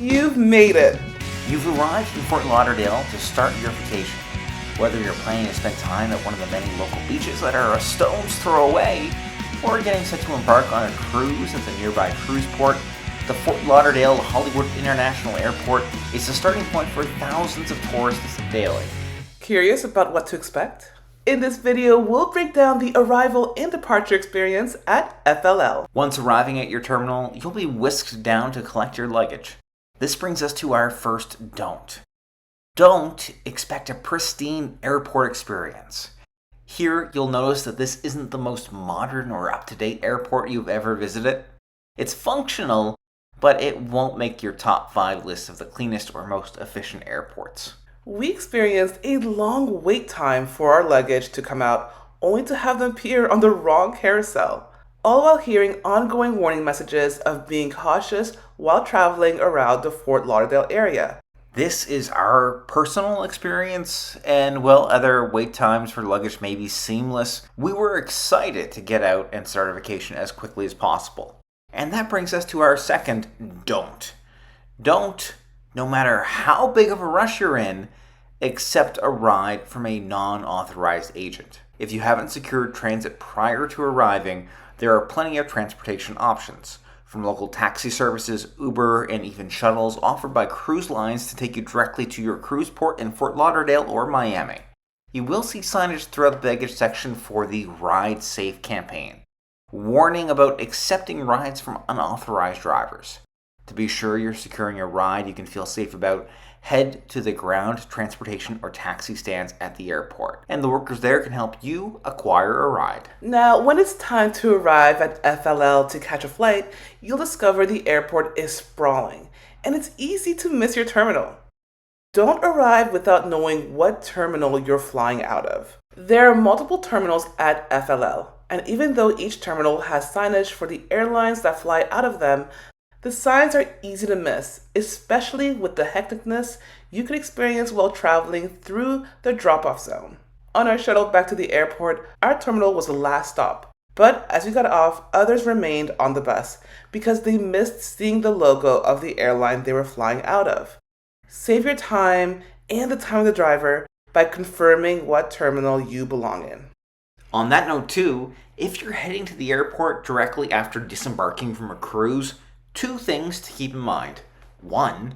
You've made it! You've arrived in Fort Lauderdale to start your vacation. Whether you're planning to spend time at one of the many local beaches that are a stone's throw away, or getting set to embark on a cruise at the nearby cruise port, the Fort Lauderdale Hollywood International Airport is the starting point for thousands of tourists daily. Curious about what to expect? In this video, we'll break down the arrival and departure experience at FLL. Once arriving at your terminal, you'll be whisked down to collect your luggage. This brings us to our first don't. Don't expect a pristine airport experience. Here, you'll notice that this isn't the most modern or up-to-date airport you've ever visited. It's functional, but it won't make your top 5 list of the cleanest or most efficient airports. We experienced a long wait time for our luggage to come out, only to have them appear on the wrong carousel, all while hearing ongoing warning messages of being cautious while traveling around the Fort Lauderdale area. This is our personal experience, and while other wait times for luggage may be seamless, we were excited to get out and start our vacation as quickly as possible. And that brings us to our second don't. Don't, no matter how big of a rush you're in, accept a ride from a non-authorized agent. If you haven't secured transit prior to arriving, there are plenty of transportation options, from local taxi services, Uber, and even shuttles offered by cruise lines to take you directly to your cruise port in Fort Lauderdale or Miami. You will see signage throughout the baggage section for the Ride Safe campaign, warning about accepting rides from unauthorized drivers. To be sure you're securing a ride you can feel safe about, head to the ground transportation or taxi stands at the airport, and the workers there can help you acquire a ride. Now, when it's time to arrive at FLL to catch a flight, you'll discover the airport is sprawling, and it's easy to miss your terminal. Don't arrive without knowing what terminal you're flying out of. There are multiple terminals at FLL, and even though each terminal has signage for the airlines that fly out of them, the signs are easy to miss, especially with the hecticness you could experience while traveling through the drop-off zone. On our shuttle back to the airport, our terminal was the last stop, but as we got off, others remained on the bus because they missed seeing the logo of the airline they were flying out of. Save your time and the time of the driver by confirming what terminal you belong in. On that note too, if you're heading to the airport directly after disembarking from a cruise, 2 things to keep in mind. 1,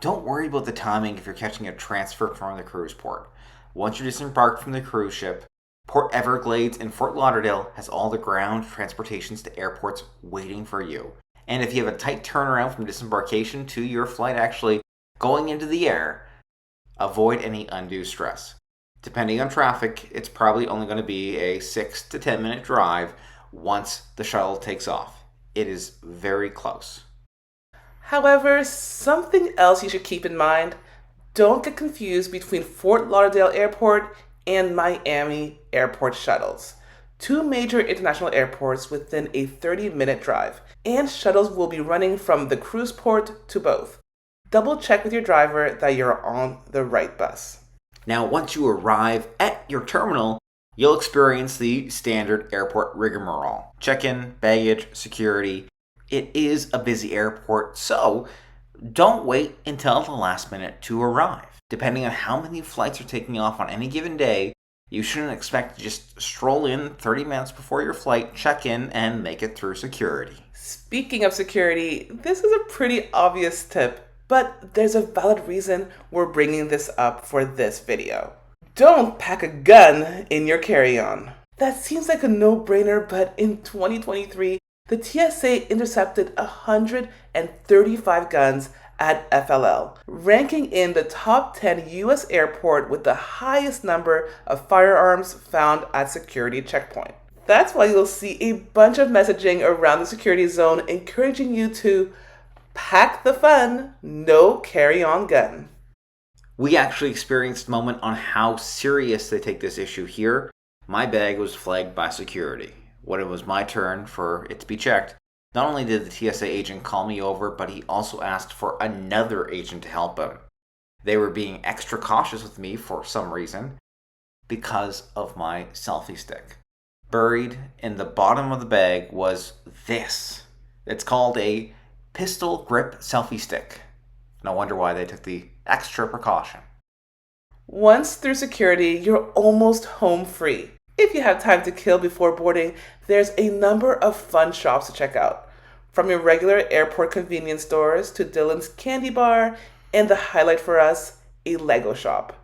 don't worry about the timing if you're catching a transfer from the cruise port. Once you're disembarked from the cruise ship, Port Everglades in Fort Lauderdale has all the ground transportations to airports waiting for you. And if you have a tight turnaround from disembarkation to your flight actually going into the air, avoid any undue stress. Depending on traffic, it's probably only going to be a 6 to 10 minute drive once the shuttle takes off. It is very close. However, something else you should keep in mind, don't get confused between Fort Lauderdale Airport and Miami Airport shuttles. 2 major international airports within a 30-minute drive, and shuttles will be running from the cruise port to both. Double check with your driver that you're on the right bus. Now, once you arrive at your terminal, you'll experience the standard airport rigmarole. Check-in, baggage, security. It is a busy airport, so don't wait until the last minute to arrive. Depending on how many flights are taking off on any given day, you shouldn't expect to just stroll in 30 minutes before your flight, check in, and make it through security. Speaking of security, this is a pretty obvious tip, but there's a valid reason we're bringing this up for this video. Don't pack a gun in your carry-on. That seems like a no-brainer, but in 2023, the TSA intercepted 135 guns at FLL, ranking in the top 10 US airport with the highest number of firearms found at security checkpoint. That's why you'll see a bunch of messaging around the security zone encouraging you to pack the fun, no carry-on gun. We actually experienced a moment on how serious they take this issue here. My bag was flagged by security. When it was my turn for it to be checked, not only did the TSA agent call me over, but he also asked for another agent to help him. They were being extra cautious with me for some reason because of my selfie stick. Buried in the bottom of the bag was this. It's called a pistol grip selfie stick. No wonder why they took the extra precaution. Once through security, you're almost home free. If you have time to kill before boarding, there's a number of fun shops to check out. From your regular airport convenience stores to Dylan's Candy Bar, and the highlight for us, a Lego shop.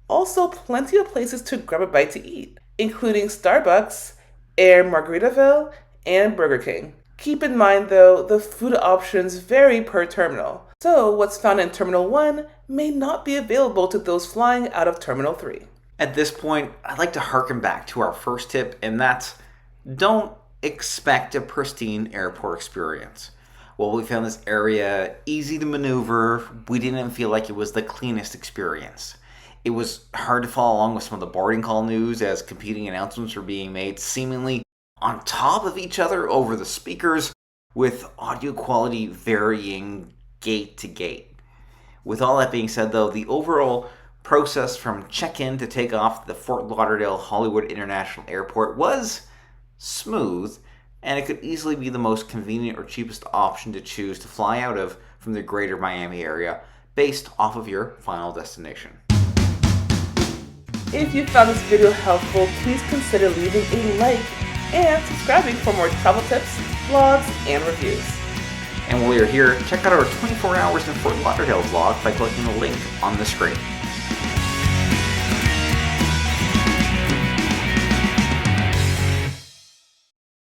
Also, plenty of places to grab a bite to eat, including Starbucks, Air Margaritaville, and Burger King. Keep in mind though, the food options vary per terminal, so what's found in Terminal 1 may not be available to those flying out of Terminal 3. At this point, I'd like to harken back to our first tip, and that's don't expect a pristine airport experience. While we found this area easy to maneuver, we didn't feel like it was the cleanest experience. It was hard to follow along with some of the boarding call news as competing announcements were being made seemingly on top of each other over the speakers, with audio quality varying gate to gate. With all that being said, though, the overall process from check-in to take off at the Fort Lauderdale Hollywood International Airport was smooth, and it could easily be the most convenient or cheapest option to choose to fly out of from the greater Miami area based off of your final destination. If you found this video helpful, please consider leaving a like and subscribing for more travel tips, vlogs, and reviews. And while you're here, check out our 24 Hours in Fort Lauderdale vlog by clicking the link on the screen.